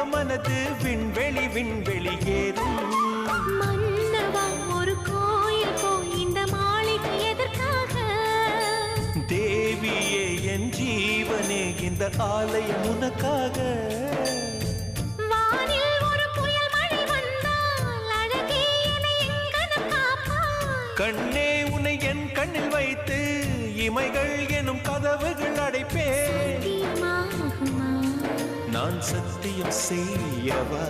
மனது விண்வெளி விண்வெளி ஏறும். மன்னவா ஒரு கோயில் போய் இந்த மாளிகை எதற்காக? தேவியே என் ஜீவனே இந்த ஆலயம் உனக்காக. வானில் ஒரு புயல் மழை வந்தால் அழகே என்னை எங்கனம் காப்பாய். கண்ணே உன்னை என் கண்ணில் வைத்து இமைகள் எனும் கதவுகள் அடைப்பேன். சத்தியமாகுமா? நான் சத்தியம் செய்யவா?